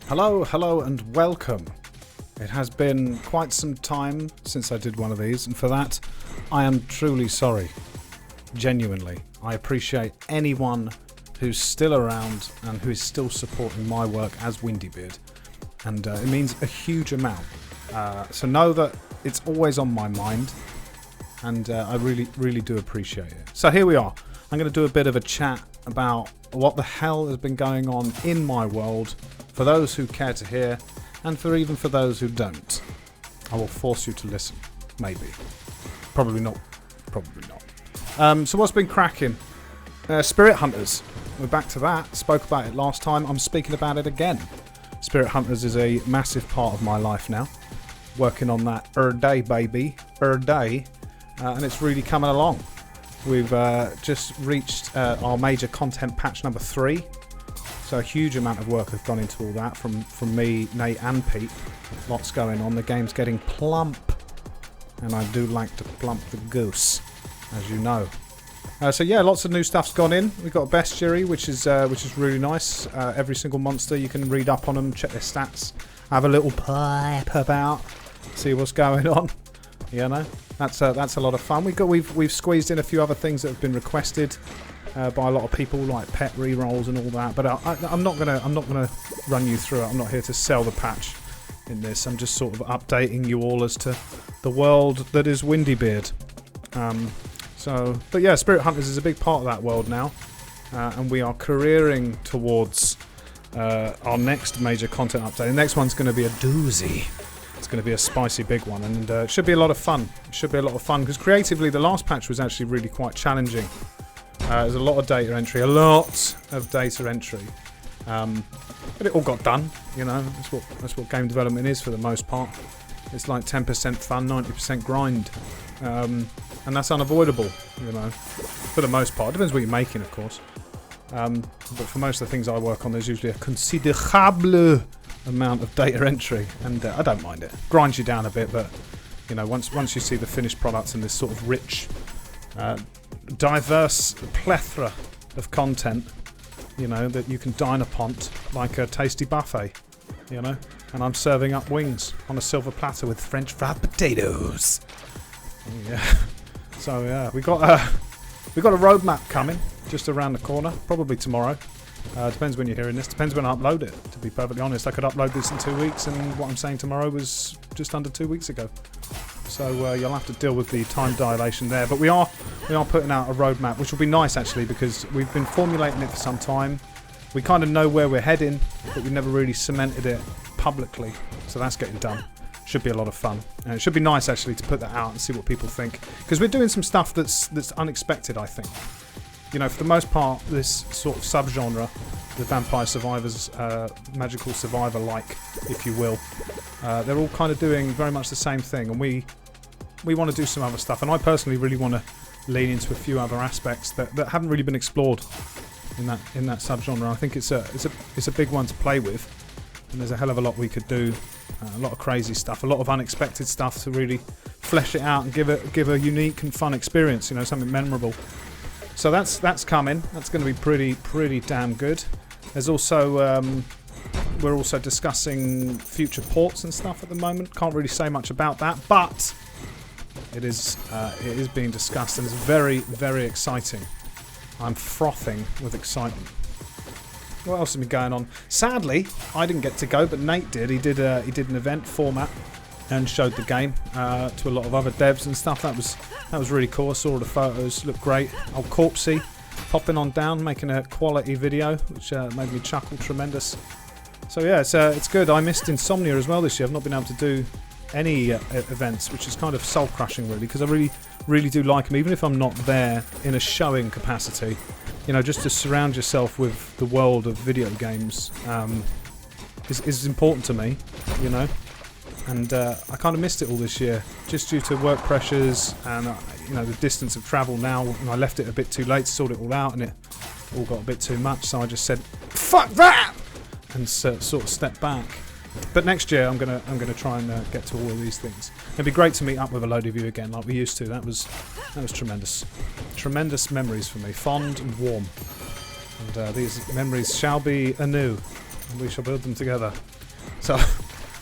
Hello, hello and welcome. It has been quite some time since I did one of these, and for that I am truly sorry. Genuinely. I appreciate anyone who's still around and who is still supporting my work as Windybeard, and it means a huge amount. So know that it's always on my mind, and I really do appreciate it. So here we are. I'm going to do a bit of a chat about what the hell has been going on in my world, for those who care to hear, and even for those who don't. I will force you to listen. Maybe. Probably not. Probably not. So what's been cracking? Spirit Hunters. We're back to that. Spoke about it last time. I'm speaking about it again. Spirit Hunters is a massive part of my life now. Working on that day, baby. Day. And it's really coming along. We've just reached our major content patch number 3. So a huge amount of work has gone into all that from me, Nate and Pete. Lots going on. The game's getting plump. And I do like to plump the goose, as you know. So yeah, lots of new stuff's gone in. We've got a bestiary, which is really nice. Every single monster, you can read up on them, check their stats, have a little pipe about, see what's going on. You know, that's a lot of fun. We've squeezed in a few other things that have been requested by a lot of people, like pet rerolls and all that. But I'm not gonna run you through it. I'm not here to sell the patch in this. I'm just sort of updating you all as to the world that is Windybeard. But yeah, Spirit Hunters is a big part of that world now, and we are careering towards our next major content update. The next one's going to be a doozy. It's going to be a spicy big one, and it should be a lot of fun. It should be a lot of fun because creatively the last patch was actually really quite challenging. There's a lot of data entry, but it all got done. You know, that's what game development is for the most part. It's like 10% fun, 90% grind, and that's unavoidable. You know, for the most part. It depends what you're making, of course. But for most of the things I work on, there's usually a considerable amount of data entry, and I don't mind it. Grinds you down a bit, but you know, once you see the finished products and this sort of rich, diverse plethora of content, you know, that you can dine upon like a tasty buffet, you know. And I'm serving up wings on a silver platter with French fried potatoes. Yeah. So yeah, we got a roadmap coming just around the corner, probably tomorrow. Depends when you're hearing this. Depends when I upload it. To be perfectly honest, I could upload this in 2 weeks, and what I'm saying tomorrow was just under 2 weeks ago. So you'll have to deal with the time dilation there. But we are putting out a roadmap, which will be nice actually, because we've been formulating it for some time. We kind of know where we're heading, but we never really cemented it publicly. So that's getting done. Should be a lot of fun, and it should be nice actually to put that out and see what people think, because we're doing some stuff that's unexpected, I think. You know, for the most part, this sort of subgenre, the Vampire Survivors, Magical Survivor-like, if you will, they're all kind of doing very much the same thing, and we want to do some other stuff. And I personally really want to lean into a few other aspects that haven't really been explored in that subgenre. I think it's a big one to play with, and there's a hell of a lot we could do. A lot of crazy stuff, a lot of unexpected stuff to really flesh it out and give a unique and fun experience. You know, something memorable. So that's coming. That's going to be pretty damn good. There's also we're also discussing future ports and stuff at the moment. Can't really say much about that, but it is being discussed, and it's very, very exciting. I'm frothing with excitement. What else has been going on? Sadly, I didn't get to go, but Nate did. He did an event format and showed the game to a lot of other devs and stuff. That was really cool. I saw all the photos, looked great. Old Corpsey popping on down, making a quality video, which made me chuckle tremendous. So yeah, it's good. I missed Insomnia as well this year. I've not been able to do any events, which is kind of soul crushing really, because I really do like them, even if I'm not there in a showing capacity. You know, just to surround yourself with the world of video games is important to me, you know. And I kind of missed it all this year, just due to work pressures and you know, the distance of travel now. And I left it a bit too late to sort it all out, and it all got a bit too much. So I just said, "Fuck that!" and sort of stepped back. But next year I'm gonna try and get to all of these things. It'd be great to meet up with a load of you again, like we used to. That was tremendous. Tremendous memories for me, fond and warm. And these memories shall be anew. We shall build them together. So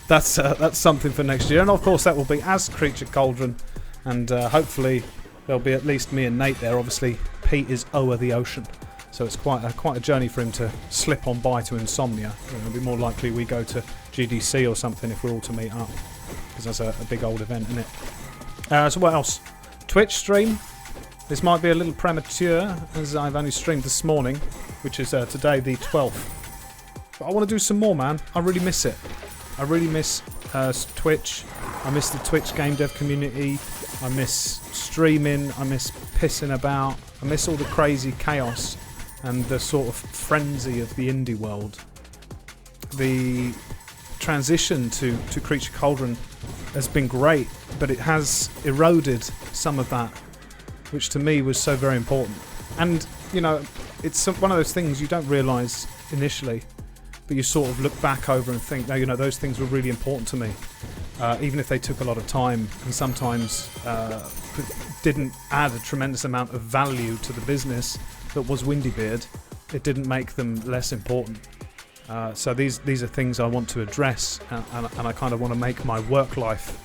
that's something for next year, and of course that will be as Creature Cauldron, and hopefully there'll be at least me and Nate there. Obviously, Pete is over the ocean, so it's quite a journey for him to slip on by to Insomnia. It'll be more likely we go to GDC or something if we're all to meet up, because that's a big old event, isn't it? So what else? Twitch stream. This might be a little premature, as I've only streamed this morning, which is today the 12th. But I want to do some more, man. I really miss it. I really miss Twitch. I miss the Twitch game dev community. I miss streaming. I miss pissing about. I miss all the crazy chaos and the sort of frenzy of the indie world. The transition to Creature Cauldron has been great, but it has eroded some of that, which to me was so very important. And, you know, it's one of those things you don't realise initially, but you sort of look back over and think, no, you know, those things were really important to me, even if they took a lot of time and sometimes didn't add a tremendous amount of value to the business that was Windybeard. It didn't make them less important. So these are things I want to address, and I kind of want to make my work life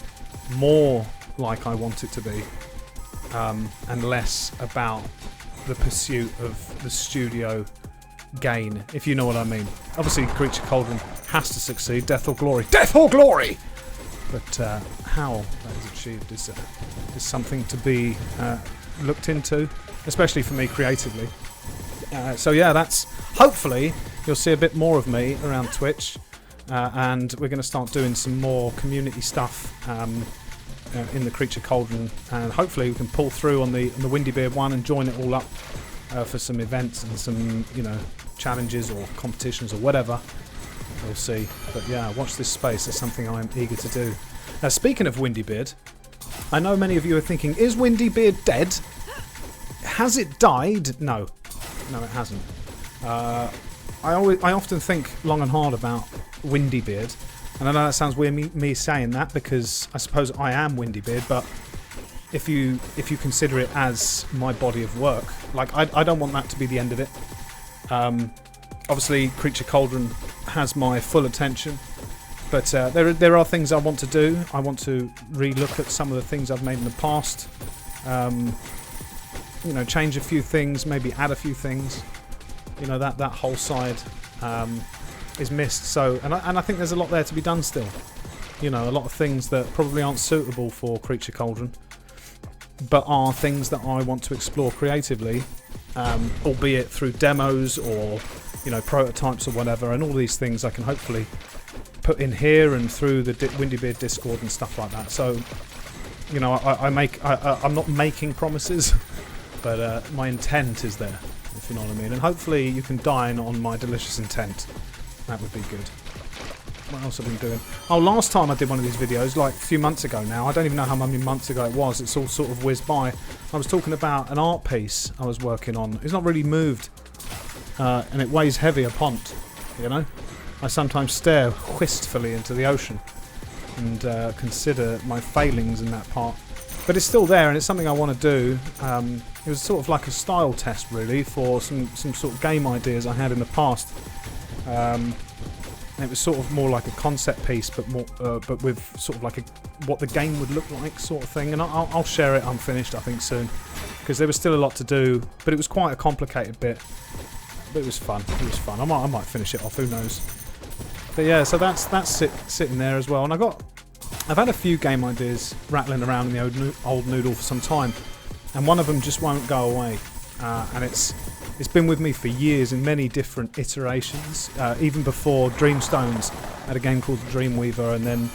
more like I want it to be, and less about the pursuit of the studio gain, if you know what I mean. Obviously, Creature Cauldron has to succeed. Death or glory. Death or glory! But how that is achieved is something to be looked into, especially for me creatively. So yeah, that's... Hopefully, you'll see a bit more of me around Twitch, and we're going to start doing some more community stuff in the Creature Cauldron, and hopefully we can pull through on the Windybeard one and join it all up for some events and some, you know, challenges or competitions or whatever. We'll see. But yeah, watch this space. It's something I'm eager to do. Now, speaking of Windybeard, I know many of you are thinking, is Windybeard dead? Has it died? No. No, it hasn't. I often think long and hard about Windybeard, and I know that sounds weird me saying that, because I suppose I am Windybeard, but if you consider it as my body of work, like I don't want that to be the end of it. Obviously, Creature Cauldron has my full attention, but there are things I want to do. I want to re-look at some of the things I've made in the past. You know, change a few things, maybe add a few things. You know, that whole side is missed. So, and I think there's a lot there to be done still. You know, a lot of things that probably aren't suitable for Creature Cauldron, but are things that I want to explore creatively, albeit through demos or, you know, prototypes or whatever. And all these things I can hopefully put in here and through the Windybeard Discord and stuff like that. So, you know, I'm not making promises, but my intent is there, if you know what I mean. And hopefully you can dine on my delicious intent. That would be good. What else have I been doing? Oh, last time I did one of these videos, like a few months ago now, I don't even know how many months ago it was, it's all sort of whizzed by. I was talking about an art piece I was working on. It's not really moved, and it weighs heavy a pont, you know? I sometimes stare wistfully into the ocean and consider my failings in that part. But it's still there, and it's something I want to do. It was sort of like a style test, really, for some sort of game ideas I had in the past. And it was sort of more like a concept piece, but more, but with sort of like what the game would look like, sort of thing. And I'll share it unfinished, I think, soon, because there was still a lot to do. But it was quite a complicated bit. But it was fun. It was fun. I might finish it off. Who knows? But yeah, so that's sitting there as well. And I've had a few game ideas rattling around in the old noodle for some time, and one of them just won't go away. And it's been with me for years in many different iterations. Even before Dreamstones, I had a game called Dreamweaver, and then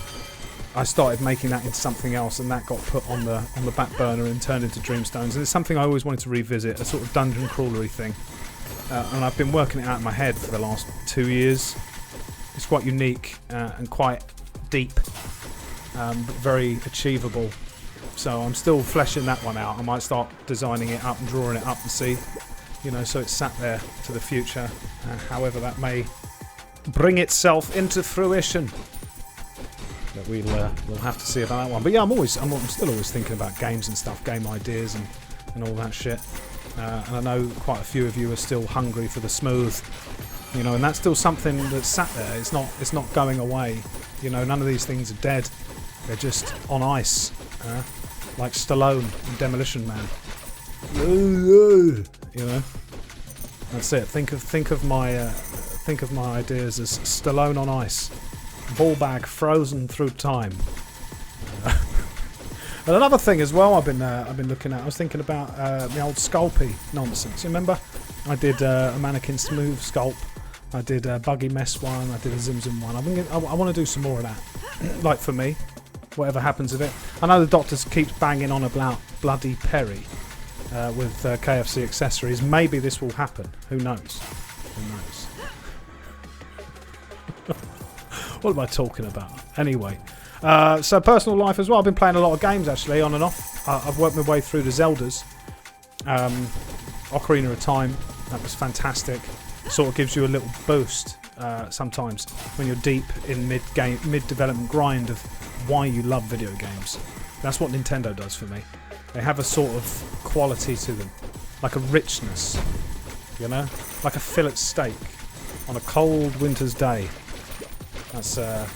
I started making that into something else, and that got put on the back burner and turned into Dreamstones. And it's something I always wanted to revisit, a sort of dungeon crawlery thing. And I've been working it out in my head for the last 2 years. It's quite unique and quite deep, but very achievable. So I'm still fleshing that one out. I might start designing it up and drawing it up and see, you know, so it's sat there to the future, however that may bring itself into fruition. But we'll have to see about that one. But yeah, I'm still always thinking about games and stuff, game ideas and all that shit. And I know quite a few of you are still hungry for the smooth You know, and that's still something that's sat there. It's not going away. You know, none of these things are dead. They're just on ice, like Stallone in Demolition Man. You know, that's it. Think of my ideas as Stallone on ice, ball bag frozen through time. And another thing as well, I've been looking at. I was thinking about the old Sculpey nonsense. You remember? I did a Mannequin Smooth sculpt. I did a Buggy Mess one. I did a Zim Zim one. I want to do some more of that. Like for me, whatever happens of it. I know the doctors keep banging on about Bloody Perry with KFC accessories. Maybe this will happen. Who knows? Who knows? What am I talking about? Anyway. So personal life as well. I've been playing a lot of games actually, on and off. I've worked my way through the Zeldas. Ocarina of Time. That was fantastic. Sort of gives you a little boost sometimes when you're deep in mid-development grind of why you love video games. That's what Nintendo does for me. They have a sort of quality to them, like a richness, you know, like a fillet steak on a cold winter's day. That's a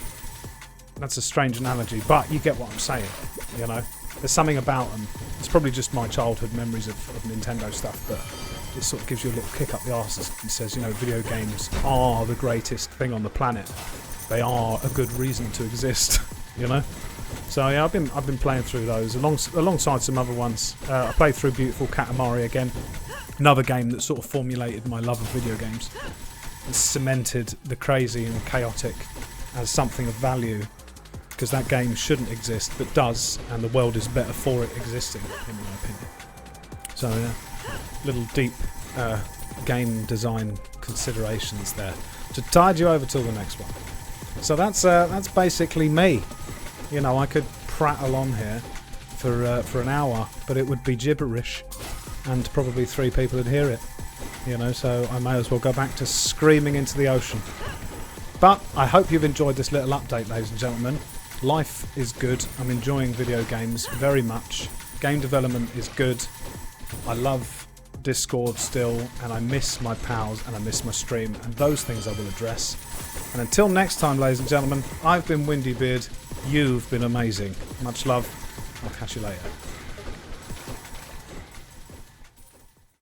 strange analogy, but you get what I'm saying. You know, there's something about them. It's probably just my childhood memories of Nintendo stuff, but it sort of gives you a little kick up the arse and says, you know, video games are the greatest thing on the planet. They are a good reason to exist, you know. So yeah, I've been playing through those alongside some other ones. I played through Beautiful Katamari again, another game that sort of formulated my love of video games and cemented the crazy and chaotic as something of value, because that game shouldn't exist but does, and the world is better for it existing, in my opinion. So yeah, little deep game design considerations there to tide you over till the next one. So that's basically me. You know, I could prattle on here for an hour, but it would be gibberish, and probably 3 people would hear it. You know, so I may as well go back to screaming into the ocean. But I hope you've enjoyed this little update, ladies and gentlemen. Life is good. I'm enjoying video games very much. Game development is good. I love Discord still, and I miss my pals, and I miss my stream, and those things I will address. And until next time, ladies and gentlemen, I've been Windybeard. You've been amazing. Much love. I'll catch you later.